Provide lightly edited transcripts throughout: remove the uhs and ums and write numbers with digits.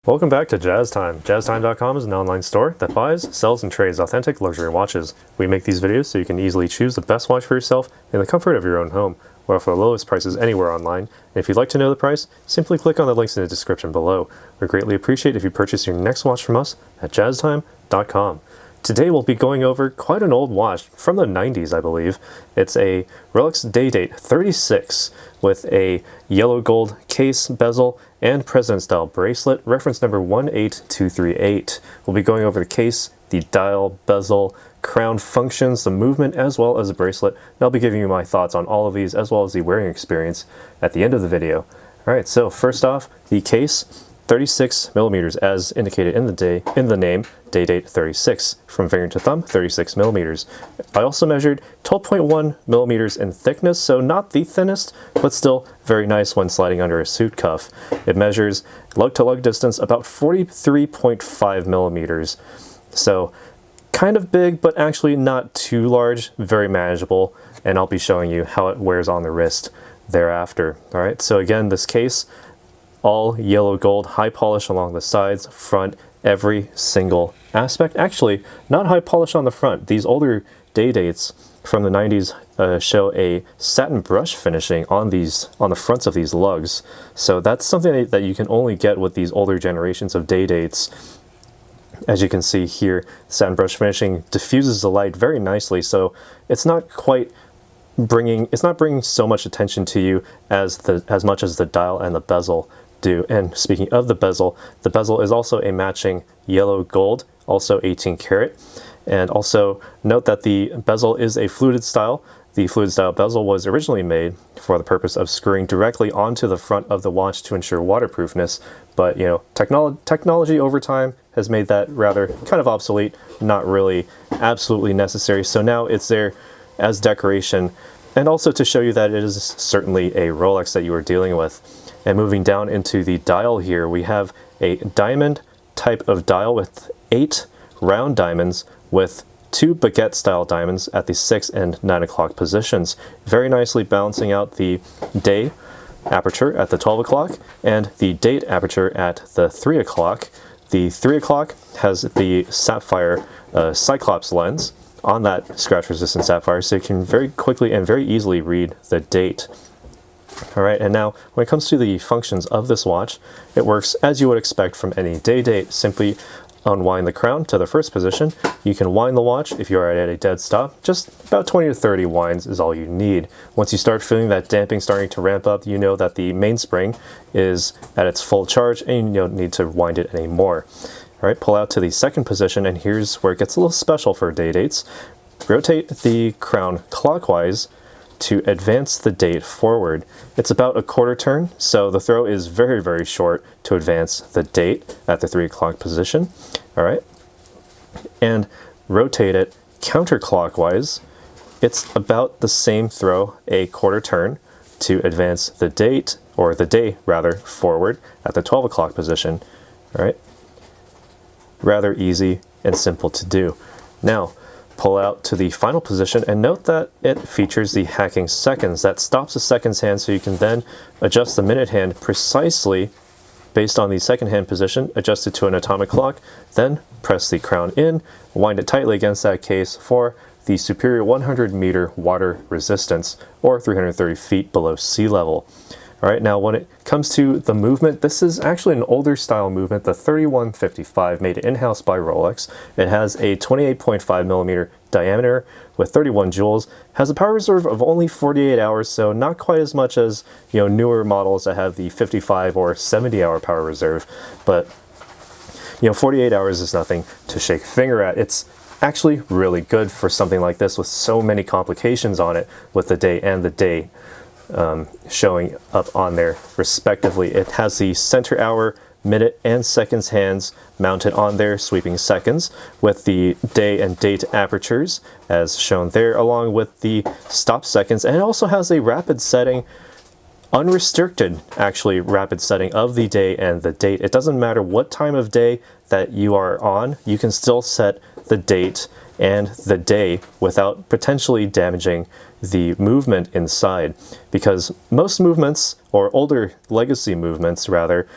Welcome back to Jazz Time. JazzTime.com is an online store that buys, sells, and trades authentic luxury watches. We make these videos so you can easily choose the best watch for yourself in the comfort of your own home. We offer the lowest prices anywhere online, and if you'd like to know the price, simply click on the links in the description below. We greatly appreciate if you purchase your next watch from us at JazzTime.com. Today we'll be going over quite an old watch from the 90s, I believe. It's a Rolex Day-Date 36 with a yellow gold case, bezel, and President style bracelet, reference number 18238. We'll be going over the case, the dial, bezel, crown functions, the movement, as well as the bracelet. And I'll be giving you my thoughts on all of these as well as the wearing experience at the end of the video. Alright, so first off, the case, 36 millimeters as indicated in the name, Day-Date 36. From finger to thumb, 36 millimeters. I also measured 12.1 millimeters in thickness, so not the thinnest, but still very nice when sliding under a suit cuff. It measures lug-to-lug distance about 43.5 millimeters. So kind of big, but actually not too large, very manageable, and I'll be showing you how it wears on the wrist thereafter. Alright, so again, this case, all yellow gold, high polish along the sides, front, every single aspect. Actually, not high polish on the front. These older Day-Dates from the 90s show a satin brush finishing on the fronts of these lugs. So that's something that you can only get with these older generations of Day-Dates. As you can see here, satin brush finishing diffuses the light very nicely, so it's not bringing so much attention to you as much as the dial and the bezel do. And speaking of the bezel is also a matching yellow gold, also 18 karat. And also note that the bezel is a fluted style. The fluted style bezel was originally made for the purpose of screwing directly onto the front of the watch to ensure waterproofness, but you know, technology over time has made that rather kind of obsolete, not really absolutely necessary. So now it's there as decoration, and also to show you that it is certainly a Rolex that you are dealing with. And moving down into the dial here, we have a diamond type of dial with 8 round diamonds with 2 baguette style diamonds at the 6 and 9 o'clock positions, very nicely balancing out the day aperture at the 12 o'clock and the date aperture at the 3 o'clock. The 3 o'clock has the sapphire Cyclops lens on that scratch resistant sapphire, so you can very quickly and very easily read the date. Alright, and now when it comes to the functions of this watch, it works as you would expect from any Day-Date. Simply unwind the crown to the first position. You can wind the watch if you are at a dead stop. Just about 20 to 30 winds is all you need. Once you start feeling that damping starting to ramp up, you know that the mainspring is at its full charge and you don't need to wind it anymore. Alright, pull out to the second position, and here's where it gets a little special for Day-Dates. Rotate the crown clockwise to advance the date forward. It's about a quarter turn, so the throw is very, very short to advance the date at the 3 o'clock position. Alright, and rotate it counterclockwise. It's about the same throw, a quarter turn, to advance the date, or the day rather, forward at the 12 o'clock position. Alright, rather easy and simple to do. Now, pull out to the final position and note that it features the hacking seconds. That stops the seconds hand, so you can then adjust the minute hand precisely based on the second hand position, adjust it to an atomic clock, then press the crown in, wind it tightly against that case for the superior 100 meter water resistance, or 330 feet below sea level. Alright, now when it comes to the movement, this is actually an older style movement, the 3155, made in-house by Rolex. It has a 28.5 millimeter diameter with 31 joules, has a power reserve of only 48 hours, so not quite as much as, you know, newer models that have the 55 or 70 hour power reserve, but you know, 48 hours is nothing to shake a finger at. It's actually really good for something like this with so many complications on it, with the day and the day showing up on there respectively. It has the center hour, minute, and seconds hands mounted on there, sweeping seconds, with the day and date apertures as shown there, along with the stop seconds. And it also has a rapid setting, unrestricted actually rapid setting of the day and the date. It doesn't matter what time of day that you are on, you can still set the date and the day without potentially damaging the movement inside, because most movements, or older legacy movements rather,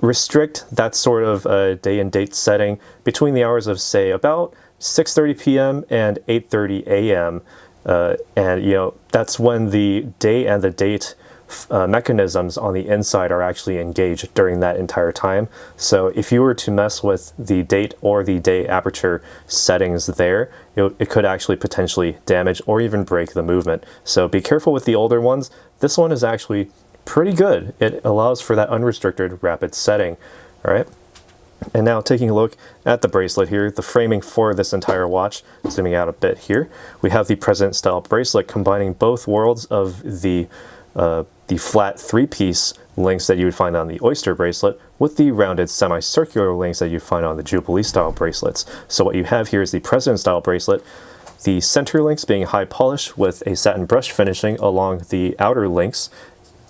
restrict that sort of day and date setting between the hours of, say, about 6:30 p.m. and 8:30 a.m. And you know, that's when the day and the date mechanisms on the inside are actually engaged during that entire time. So if you were to mess with the date or the day aperture settings there, it could actually potentially damage or even break the movement. So be careful with the older ones. This one is actually pretty good. It allows for that unrestricted rapid setting. All right. And now taking a look at the bracelet here, the framing for this entire watch, zooming out a bit here, we have the President style bracelet combining both worlds of the flat three-piece links that you would find on the Oyster bracelet with the rounded semicircular links that you find on the Jubilee style bracelets. So what you have here is the President style bracelet, the center links being high polish with a satin brush finishing along the outer links.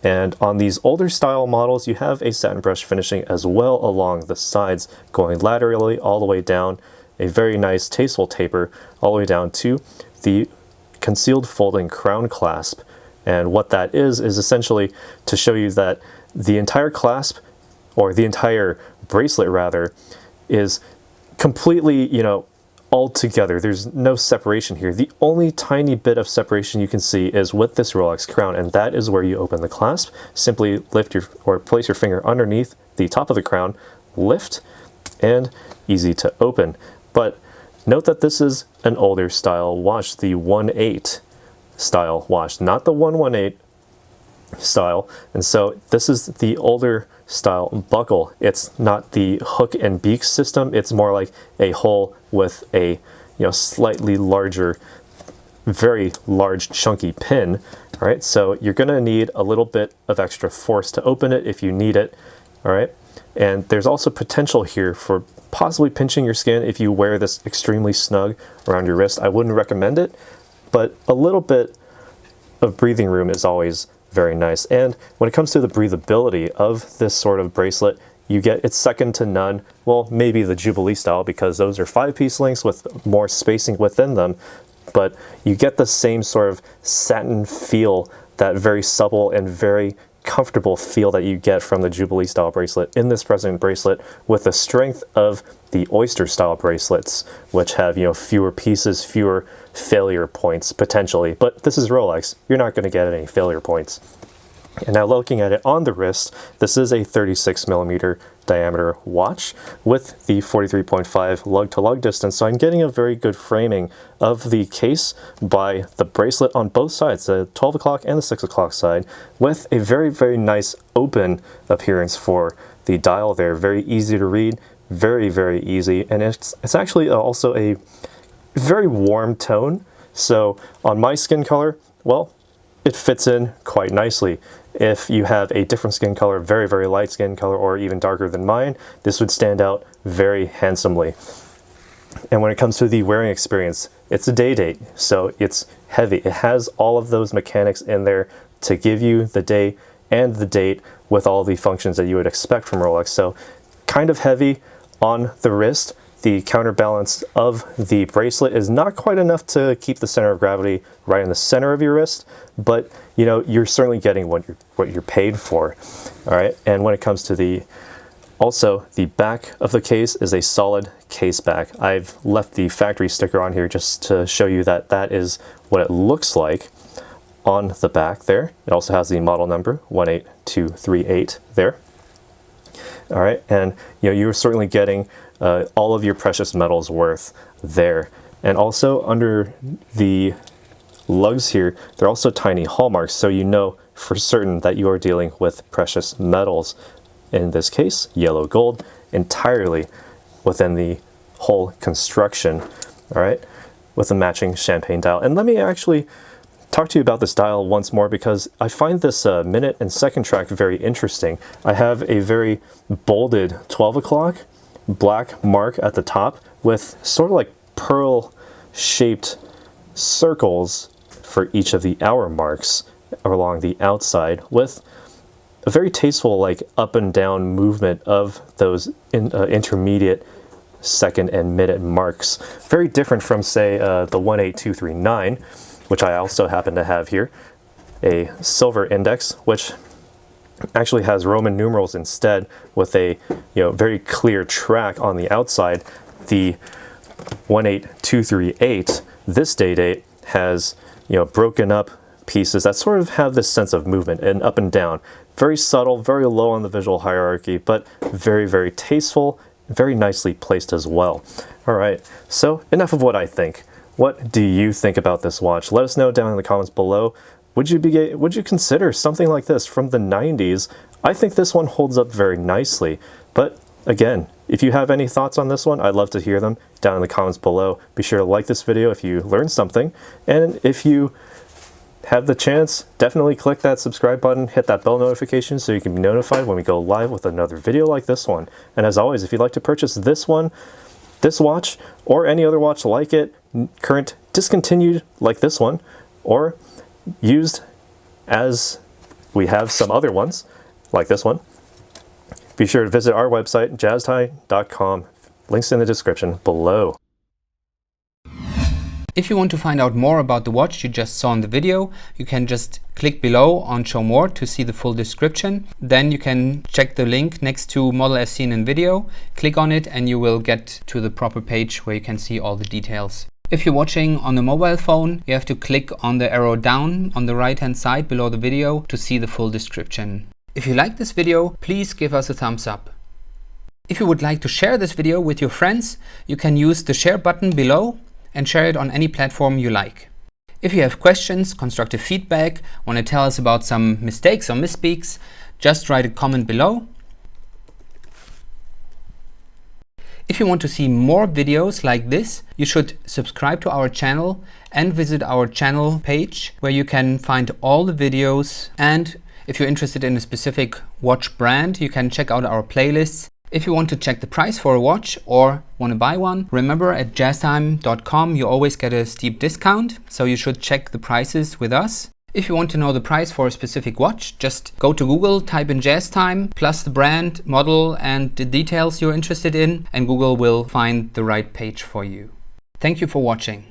And on these older style models, you have a satin brush finishing as well along the sides, going laterally all the way down, a very nice tasteful taper all the way down to the concealed folding crown clasp. And what that is essentially to show you that the entire clasp, or the entire bracelet rather, is completely, you know, all together. There's no separation here. The only tiny bit of separation you can see is with this Rolex crown, and that is where you open the clasp. Simply lift your, or place your finger underneath the top of the crown, lift, and easy to open. But note that this is an older style watch, the 1/8 style watch, not the 118 style. And so this is the older style buckle. It's not the hook and beak system. It's more like a hole with a, you know, slightly larger, very large chunky pin. All right, so you're gonna need a little bit of extra force to open it if you need it. All right, and there's also potential here for possibly pinching your skin if you wear this extremely snug around your wrist. I wouldn't recommend it, but a little bit of breathing room is always very nice. And when it comes to the breathability of this sort of bracelet, it's second to none. Well, maybe the Jubilee style, because those are 5-piece links with more spacing within them, but you get the same sort of satin feel, that very supple and very comfortable feel that you get from the Jubilee style bracelet in this President bracelet, with the strength of the Oyster style bracelets, which have, you know, fewer pieces, fewer failure points potentially. But this is Rolex, you're not going to get any failure points. And now looking at it on the wrist, this is a 36mm diameter watch with the 43.5 lug-to-lug distance, so I'm getting a very good framing of the case by the bracelet on both sides, the 12 o'clock and the 6 o'clock side, with a very, very nice open appearance for the dial there. Very easy to read, very, very easy, and it's actually also a very warm tone. So on my skin color, well, it fits in quite nicely. If you have a different skin color, very, very light skin color, or even darker than mine, this would stand out very handsomely. And when it comes to the wearing experience, it's a day-date, so it's heavy. It has all of those mechanics in there to give you the day and the date with all the functions that you would expect from Rolex. So kind of heavy on the wrist. The counterbalance of the bracelet is not quite enough to keep the center of gravity right in the center of your wrist, but you know, you're certainly getting what you're paid for. All right, and when it comes to the back of the case is a solid case back. I've left the factory sticker on here just to show you that that is what it looks like on the back there. It also has the model number 18238 there. All right, and you know, you're certainly getting all of your precious metals worth there. And also under the lugs here, there are also tiny hallmarks, so you know for certain that you are dealing with precious metals. In this case, yellow gold, entirely within the whole construction, all right, with a matching champagne dial. And let me actually talk to you about this dial once more, because I find this minute and second track very interesting. I have a very bolded 12 o'clock black mark at the top with sort of like pearl shaped circles for each of the hour marks along the outside, with a very tasteful like up and down movement of those intermediate second and minute marks. Very different from, say, the 18239, which I also happen to have here, a silver index, which actually has Roman numerals instead, with a very clear track on the outside. The 18238, this day-date, has broken up pieces that sort of have this sense of movement and up and down. Very subtle, very low on the visual hierarchy, but very, very tasteful, very nicely placed as well. All right, so enough of what I think. What do you think about this watch? Let us know down in the comments below. Would you consider something like this from the 90s? I think this one holds up very nicely, but again, if you have any thoughts on this one, I'd love to hear them down in the comments below. Be sure to like this video if you learned something, and if you have the chance, definitely click that subscribe button, hit that bell notification so you can be notified when we go live with another video like this one. And as always, if you'd like to purchase this watch, or any other watch like it, current, discontinued like this one, or used as we have some other ones like this one, be sure to visit our website, jazztime.com. Links in the description below. If you want to find out more about the watch you just saw in the video, you can just click below on Show More to see the full description. Then you can check the link next to model as seen in video, click on it, and you will get to the proper page where you can see all the details. If you're watching on a mobile phone, you have to click on the arrow down on the right hand side below the video to see the full description. If you like this video, please give us a thumbs up. If you would like to share this video with your friends, you can use the share button below and share it on any platform you like. If you have questions, constructive feedback, want to tell us about some mistakes or misspeaks, just write a comment below. If you want to see more videos like this, you should subscribe to our channel and visit our channel page where you can find all the videos. And if you're interested in a specific watch brand, you can check out our playlists. If you want to check the price for a watch or want to buy one, remember at jazztime.com you always get a steep discount, so you should check the prices with us. If you want to know the price for a specific watch, just go to Google, type in JazzTime, plus the brand, model, and the details you're interested in, and Google will find the right page for you. Thank you for watching.